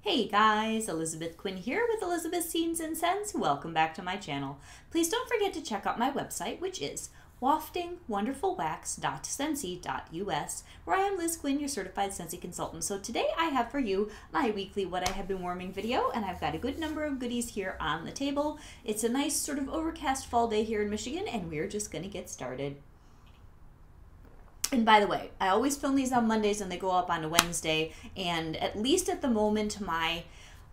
Hey guys, Elizabeth Quinn here with Elizabeth's Scenes and Scents. Welcome back to my channel. Please don't forget to check out my website, which is waftingwonderfulwax.scentsy.us, where I am Liz Quinn, your certified Scentsy consultant. So today I have for you my weekly What I Have Been Warming video, and I've got a good number of goodies here on the table. It's a nice sort of overcast fall day here in Michigan, and we're just going to get started. And by the way, I always film these on Mondays and they go up on a Wednesday, and at least at the moment my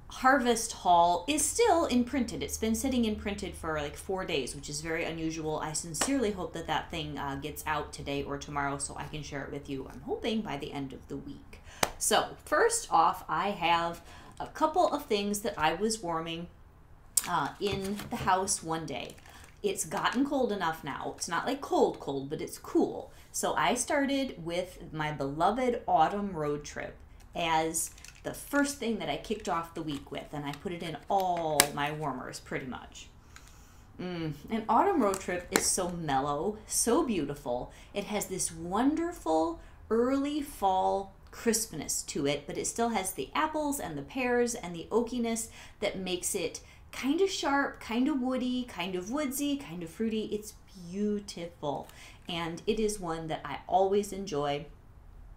harvest haul is still in printed. It's been sitting in printed for like 4 days, which is very unusual. I sincerely hope that that thing gets out today or tomorrow so I can share it with you. I'm hoping by the end of the week. So first off, I have a couple of things that I was warming in the house one day. It's gotten cold enough now. It's not like cold, but it's cool. So I started with my beloved autumn road trip as the first thing that I kicked off the week with, and I put it in all my warmers pretty much. An autumn road trip is so mellow, so beautiful. It has this wonderful early fall crispness to it, but it still has the apples and the pears and the oakiness that makes it kind of sharp, kind of woody, kind of woodsy, kind of fruity. It's beautiful, and it is one that I always enjoy,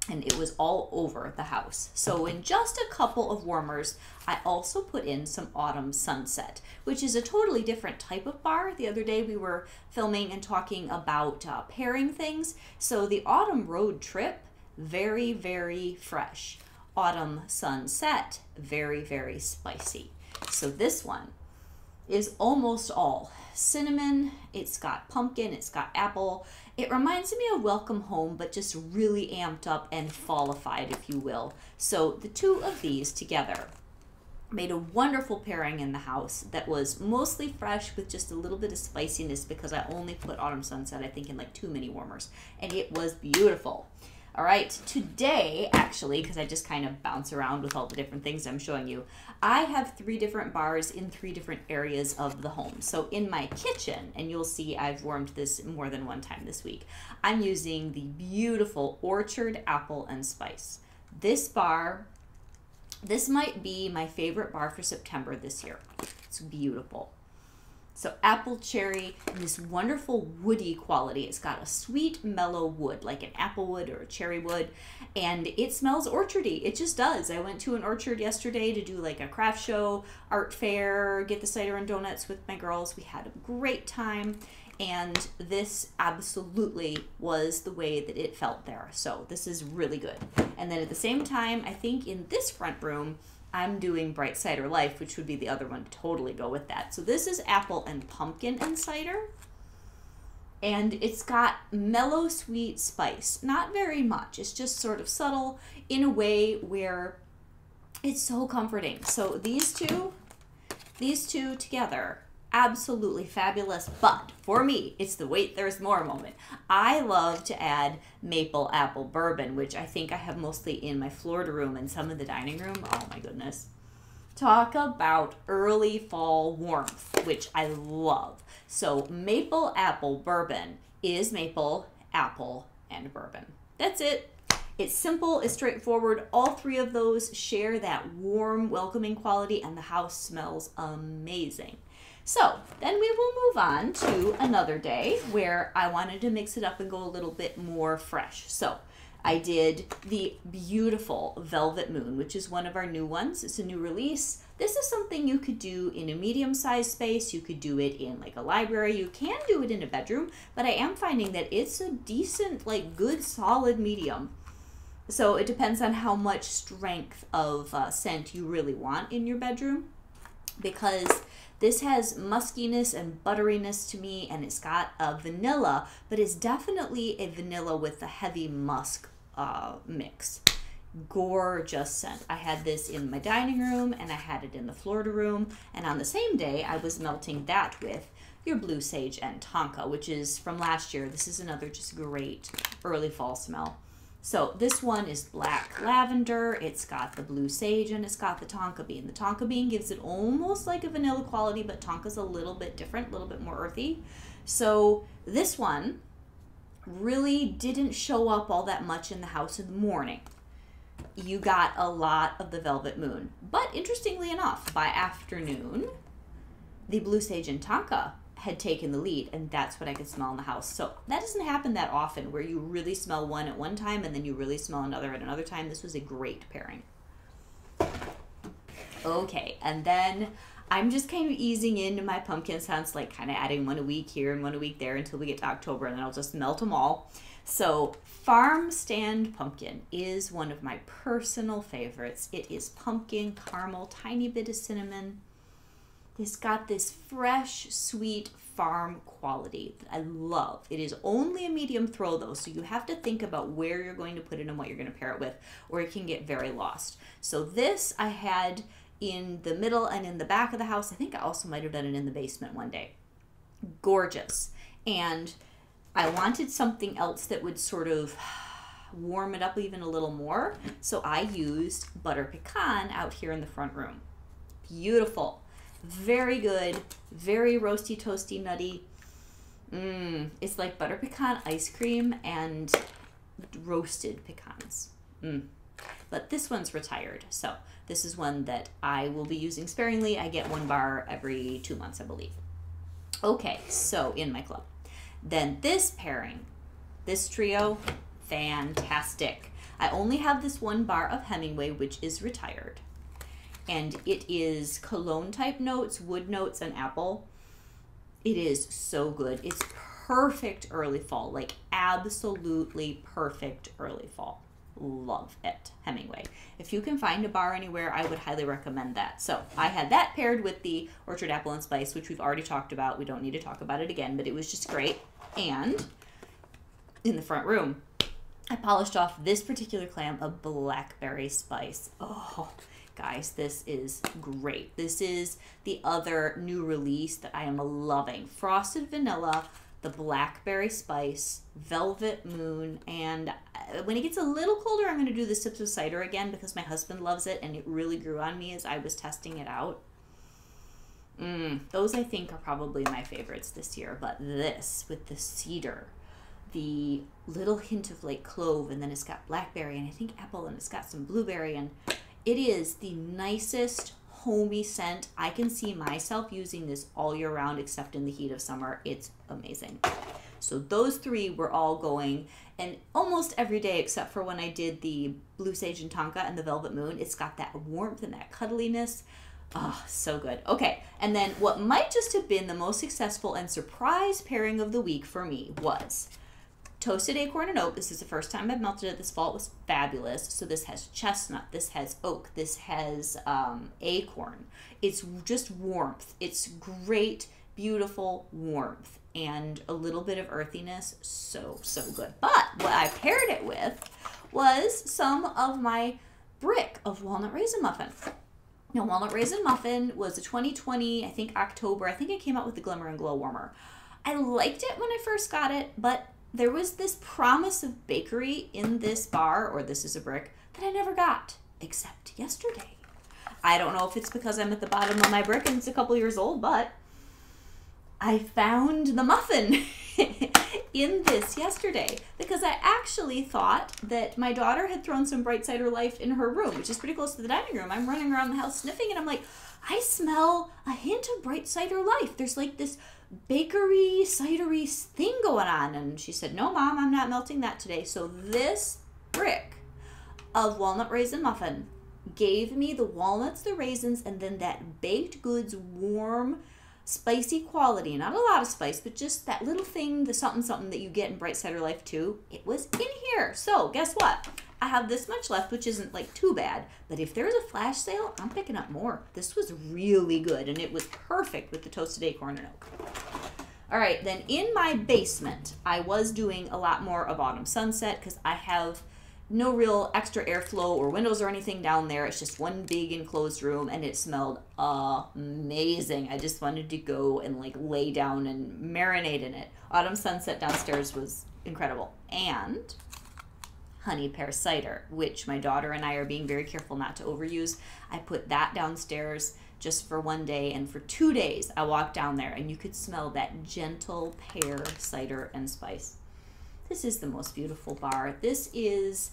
and it was all over the house. So in just a couple of warmers, I also put in some autumn sunset, which is a totally different type of bar. The other day we were filming and talking about pairing things. So the autumn road trip, very, very fresh. Autumn sunset, very, very spicy. So this one is almost all cinnamon. It's got pumpkin, it's got apple. It reminds me of Welcome Home, but just really amped up and fallified, if you will. So the two of these together made a wonderful pairing in the house that was mostly fresh with just a little bit of spiciness, because I only put autumn sunset, I think, in like 2 mini warmers, and it was beautiful. All right, today, actually, because I just kind of bounce around with all the different things I'm showing you, I have 3 different bars in 3 different areas of the home. So in my kitchen, and you'll see I've warmed this more than one time this week, I'm using the beautiful Orchard Apple and Spice. This bar, this might be my favorite bar for September this year. It's beautiful. So apple cherry, and this wonderful woody quality. It's got a sweet, mellow wood, like an apple wood or a cherry wood, and it smells orchardy. It just does. I went to an orchard yesterday to do like a craft show, art fair, get the cider and donuts with my girls. We had a great time, and this absolutely was the way that it felt there. So this is really good. And then at the same time, I think in this front room, I'm doing Bright Cider Life, which would be the other one to totally go with that. So this is apple and pumpkin and cider. And it's got mellow sweet spice. Not very much. It's just sort of subtle in a way where it's so comforting. So these two together, absolutely fabulous. But for me, it's the wait, there's more moment. I love to add maple apple bourbon, which I think I have mostly in my Florida room and some in the dining room. Oh my goodness. Talk about early fall warmth, which I love. So maple apple bourbon is maple, apple, and bourbon. That's it. It's simple, it's straightforward. All 3 of those share that warm, welcoming quality, and the house smells amazing. So then we will move on to another day where I wanted to mix it up and go a little bit more fresh. So I did the beautiful Velvet Moon, which is one of our new ones. It's a new release. This is something you could do in a medium-sized space. You could do it in like a library. You can do it in a bedroom, but I am finding that it's a decent, like good, solid medium. So it depends on how much strength of scent you really want in your bedroom, because this has muskiness and butteriness to me, and it's got a vanilla, but it's definitely a vanilla with a heavy musk mix. Gorgeous scent. I had this in my dining room, and I had it in the Florida room, and on the same day, I was melting that with your blue Sage and Tonka, which is from last year. This is another just great early fall smell. So this one is black lavender, it's got the blue sage, and it's got the tonka bean. The tonka bean gives it almost like a vanilla quality, but tonka's a little bit different, a little bit more earthy. So this one really didn't show up all that much in the house in the morning. you got a lot of the Velvet Moon. But interestingly enough, by afternoon, the Blue Sage and Tonka had taken the lead, and that's what I could smell in the house. So that doesn't happen that often, where you really smell one at one time and then you really smell another at another time. This was a great pairing. Okay, and then I'm just kind of easing into my pumpkin scents, like kind of adding one a week here and one a week there until we get to October, and then I'll just melt them all. So Farm Stand Pumpkin is one of my personal favorites. It is pumpkin, caramel, tiny bit of cinnamon. It's got this fresh, sweet farm quality that I love. It is only a medium throw though, so you have to think about where you're going to put it and what you're going to pair it with, or it can get very lost. So this I had in the middle and in the back of the house. I think I also might have done it in the basement one day. Gorgeous. And I wanted something else that would sort of warm it up even a little more, so I used butter pecan out here in the front room. Beautiful. Very good, very roasty, toasty, nutty. It's like butter pecan ice cream and roasted pecans. But this one's retired, so this is one that I will be using sparingly. I get 1 bar every 2 months, I believe. Okay, so in my club. Then this pairing, this trio, fantastic. I only have this 1 bar of Hemingway, which is retired. And it is cologne type notes, wood notes, and apple. It is so good. It's perfect early fall, like absolutely perfect early fall. Love it, Hemingway. If you can find a bar anywhere, I would highly recommend that. So I had that paired with the Orchard Apple and Spice, which we've already talked about. We don't need to talk about it again, but it was just great. And in the front room, I polished off this particular clam of Blackberry Spice. Oh, guys, this is great. This is the other new release that I am loving. Frosted vanilla, the Blackberry Spice, Velvet Moon, and when it gets a little colder, I'm going to do the sips of cider again because my husband loves it, and it really grew on me as I was testing it out. Those I think are probably my favorites this year, but this with the cedar, the little hint of like clove, and then it's got blackberry and I think apple, and it's got some blueberry, and it is the nicest homey scent. I can see myself using this all year round except in the heat of summer. It's amazing. So those 3 were all going, and almost every day except for when I did the Blue Sage and Tonka and the Velvet Moon, it's got that warmth and that cuddliness. Oh, so good. Okay, and then what might just have been the most successful and surprise pairing of the week for me was toasted acorn and oak. This is the first time I've melted it this fall. It was fabulous. So this has chestnut, this has oak, this has acorn. It's just warmth. It's great, beautiful warmth and a little bit of earthiness. So, so good. But what I paired it with was some of my brick of walnut raisin muffin. Now, walnut raisin muffin was a 2020, I think October. I think it came out with the Glimmer and Glow Warmer. I liked it when I first got it, but there was this promise of bakery in this bar, or this is a brick, that I never got, except yesterday. I don't know if it's because I'm at the bottom of my brick and it's a couple years old, but I found the muffin in this yesterday because I actually thought that my daughter had thrown some Bright Cider Life in her room, which is pretty close to the dining room. I'm running around the house sniffing, and I'm like, I smell a hint of Bright Cider Life. There's like this bakery, cidery thing going on. And she said, no, Mom, I'm not melting that today. So this brick of walnut raisin muffin gave me the walnuts, the raisins, and then that baked goods warm, spicy quality. Not a lot of spice, but just that little thing, the something something that you get in Bright Cider Life too. It was in here. So guess what? I have this much left, which isn't like too bad, but if there's a flash sale, I'm picking up more. This was really good, and it was perfect with the toasted acorn and oak. All right, then in my basement, I was doing a lot more of autumn sunset because I have no real extra airflow or windows or anything down there. It's just one big enclosed room, and it smelled amazing. I just wanted to go and like lay down and marinate in it. Autumn sunset downstairs was incredible. And honey pear cider, which my daughter and I are being very careful not to overuse. I put that downstairs just for one day, and for 2 days I walked down there and you could smell that gentle pear cider and spice. This is the most beautiful bar. This is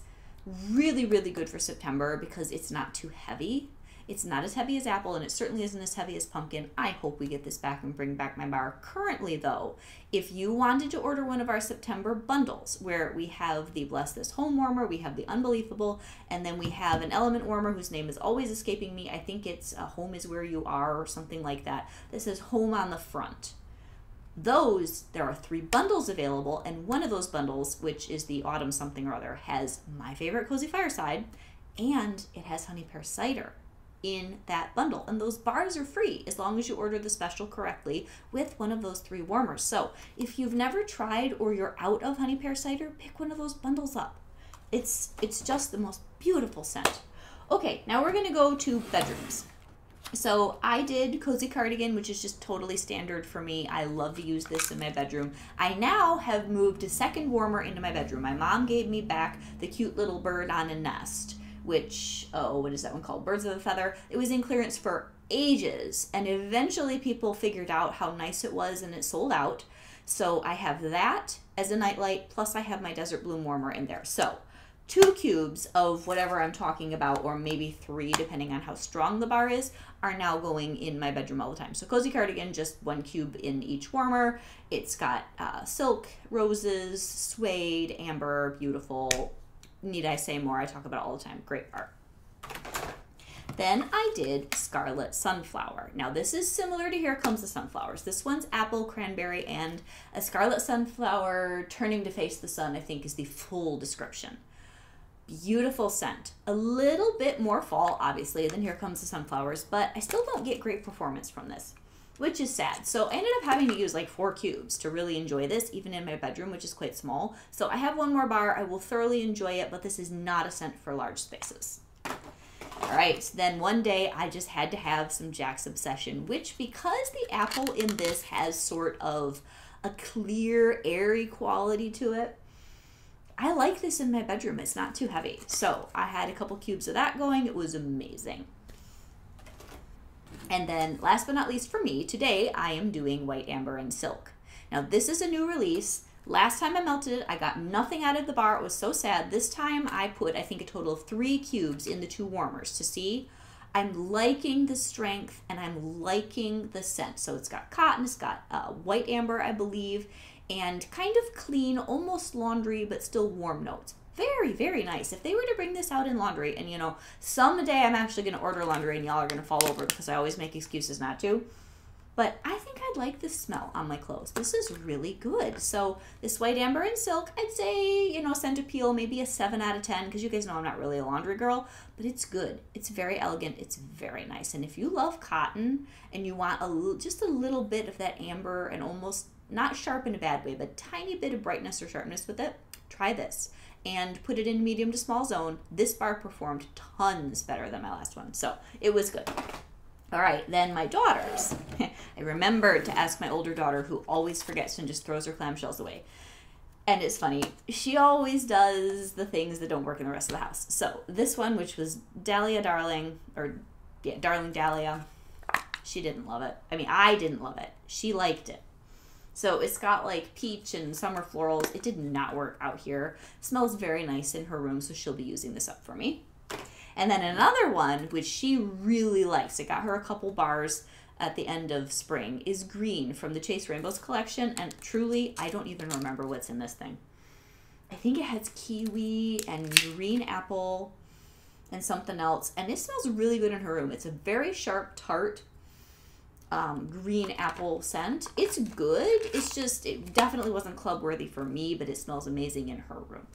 Really, really good for September because it's not too heavy. It's not as heavy as apple, and it certainly isn't as heavy as pumpkin. I hope we get this back and bring back my bar. Currently, though, if you wanted to order one of our September bundles, where we have the Bless This Home Warmer, we have the Unbelievable, and then we have an Element Warmer whose name is always escaping me. I think it's Home is Where You Are or something like that. This says Home on the front. Those, there are 3 bundles available, and one of those bundles, which is the Autumn something or other, has my favorite Cozy Fireside, and it has honey pear cider in that bundle. And those bars are free as long as you order the special correctly with one of those 3 warmers. So if you've never tried or you're out of honey pear cider, pick one of those bundles up. It's just the most beautiful scent. Okay, now we're gonna go to bedrooms. So I did Cozy Cardigan, which is just totally standard for me. I love to use this in my bedroom. I now have moved a second warmer into my bedroom. My mom gave me back the cute little bird on a nest, which, oh, what is that one called? Birds of a Feather. It was in clearance for ages, and eventually people figured out how nice it was and it sold out. So I have that as a nightlight, plus I have my Desert Bloom warmer in there. So 2 cubes of whatever I'm talking about, or maybe 3 depending on how strong the bar is, are now going in my bedroom all the time. So Cozy Cardigan, just 1 cube in each warmer. It's got silk, roses, suede, amber, beautiful. Need I say more? I talk about it all the time. Great bar. Then I did Scarlet Sunflower. Now this is similar to Here Comes the Sunflowers. This one's apple, cranberry, and a Scarlet Sunflower turning to face the sun, I think is the full description. Beautiful scent. A little bit more fall, obviously, than Here Comes the Sunflowers, but I still don't get great performance from this, which is sad. So I ended up having to use like 4 cubes to really enjoy this, even in my bedroom, which is quite small. So I have 1 more bar. I will thoroughly enjoy it, but this is not a scent for large spaces. All right, then one day I just had to have some Jack's Obsession, which, because the apple in this has sort of a clear, airy quality to it, I like this in my bedroom. It's not too heavy. So I had a couple cubes of that going. It was amazing. And then last but not least for me, today I am doing White Amber and Silk. Now this is a new release. Last time I melted it, I got nothing out of the bar. It was so sad. This time I put, I think, a total of 3 cubes in the 2 warmers to see. I'm liking the strength and I'm liking the scent. So it's got cotton, it's got white amber, I believe, and kind of clean, almost laundry, but still warm notes. Very, very nice. If they were to bring this out in laundry, and you know, someday I'm actually going to order laundry and y'all are going to fall over because I always make excuses not to, but I think I'd like the smell on my clothes. This is really good. So this White Amber and Silk, I'd say, you know, scent appeal, maybe a 7 out of 10, because you guys know I'm not really a laundry girl, but it's good. It's very elegant. It's very nice. And if you love cotton and you want just a little bit of that amber and almost not sharp in a bad way, but tiny bit of brightness or sharpness with it, try this and put it in medium to small zone. This bar performed tons better than my last one, so it was good. All right, then my daughters. I remembered to ask my older daughter, who always forgets and just throws her clamshells away. And it's funny, she always does the things that don't work in the rest of the house. So this one, which was Dahlia Darling, or yeah, Darling Dahlia, she didn't love it. I mean, I didn't love it. She liked it. So it's got like peach and summer florals. It did not work out here. Smells very nice in her room, so she'll be using this up for me. And then another one, which she really likes, it got her a couple bars at the end of spring, is Green from the Chase Rainbows collection. And truly, I don't even remember what's in this thing. I think it has kiwi and green apple and something else. And it smells really good in her room. It's a very sharp, tart, green apple scent. It's good. It's just, it definitely wasn't club worthy for me, but it smells amazing in her room.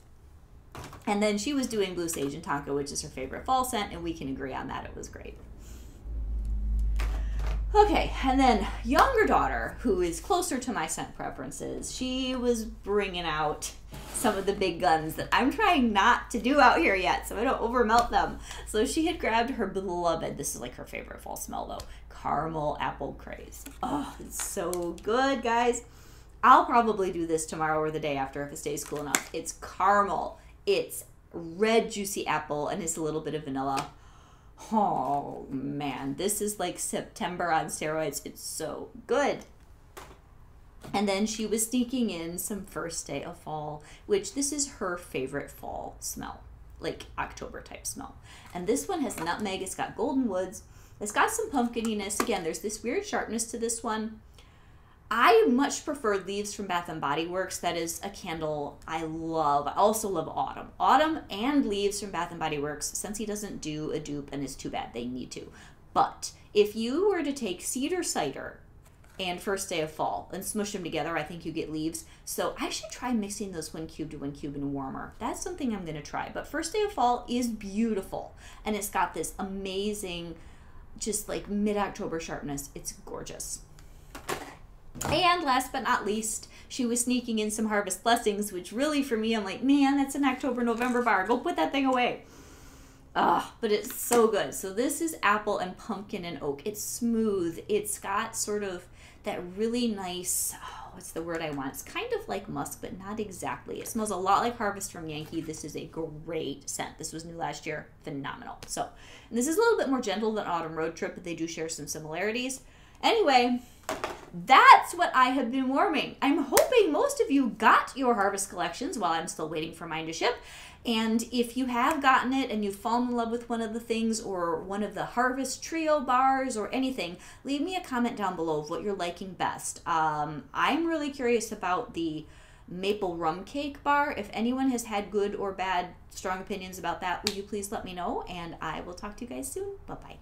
And then she was doing Blue Sage and Tonka, which is her favorite fall scent, and we can agree on that. It was great. Okay, and then younger daughter, who is closer to my scent preferences, she was bringing out some of the big guns that I'm trying not to do out here yet, so I don't overmelt them. So she had grabbed her beloved, this is like her favorite fall smell though, Caramel Apple Craze. Oh, it's so good, guys. I'll probably do this tomorrow or the day after if it stays cool enough. It's caramel, it's red juicy apple, and it's a little bit of vanilla. Oh man, this is like September on steroids. It's so good. And then she was sneaking in some First Day of Fall, which this is her favorite fall smell. like October type smell. And this one has nutmeg, it's got golden woods, it's got some pumpkininess. Again, there's this weird sharpness to this one. I much prefer Leaves from Bath & Body Works. That is a candle I love. I also love Autumn. Autumn and Leaves from Bath & Body Works, Scentsy doesn't do a dupe, and it's too bad. They need to. But if you were to take Cedar Cider and First Day of Fall and smush them together, I think you get Leaves. So I should try mixing those 1 cube to 1 cube and warmer. That's something I'm going to try. But First Day of Fall is beautiful. And it's got this amazing, just like mid-October sharpness. It's gorgeous. And last but not least, she was sneaking in some Harvest Blessings, which really for me, I'm like, man, that's an October, November bar. Go put that thing away. But it's so good. So this is apple and pumpkin and oak. It's smooth. It's got sort of that really nice, what's the word I want? It's kind of like musk, but not exactly. It smells a lot like Harvest from Yankee. This is a great scent. This was new last year. Phenomenal. So, and this is a little bit more gentle than Autumn Road Trip, but they do share some similarities. Anyway, that's what I have been warming. I'm hoping most of you got your Harvest collections while I'm still waiting for mine to ship. And if you have gotten it and you've fallen in love with one of the things or one of the Harvest Trio bars or anything, leave me a comment down below of what you're liking best. I'm really curious about the maple rum cake bar. If anyone has had good or bad, strong opinions about that, will you please let me know? And I will talk to you guys soon. Bye-bye.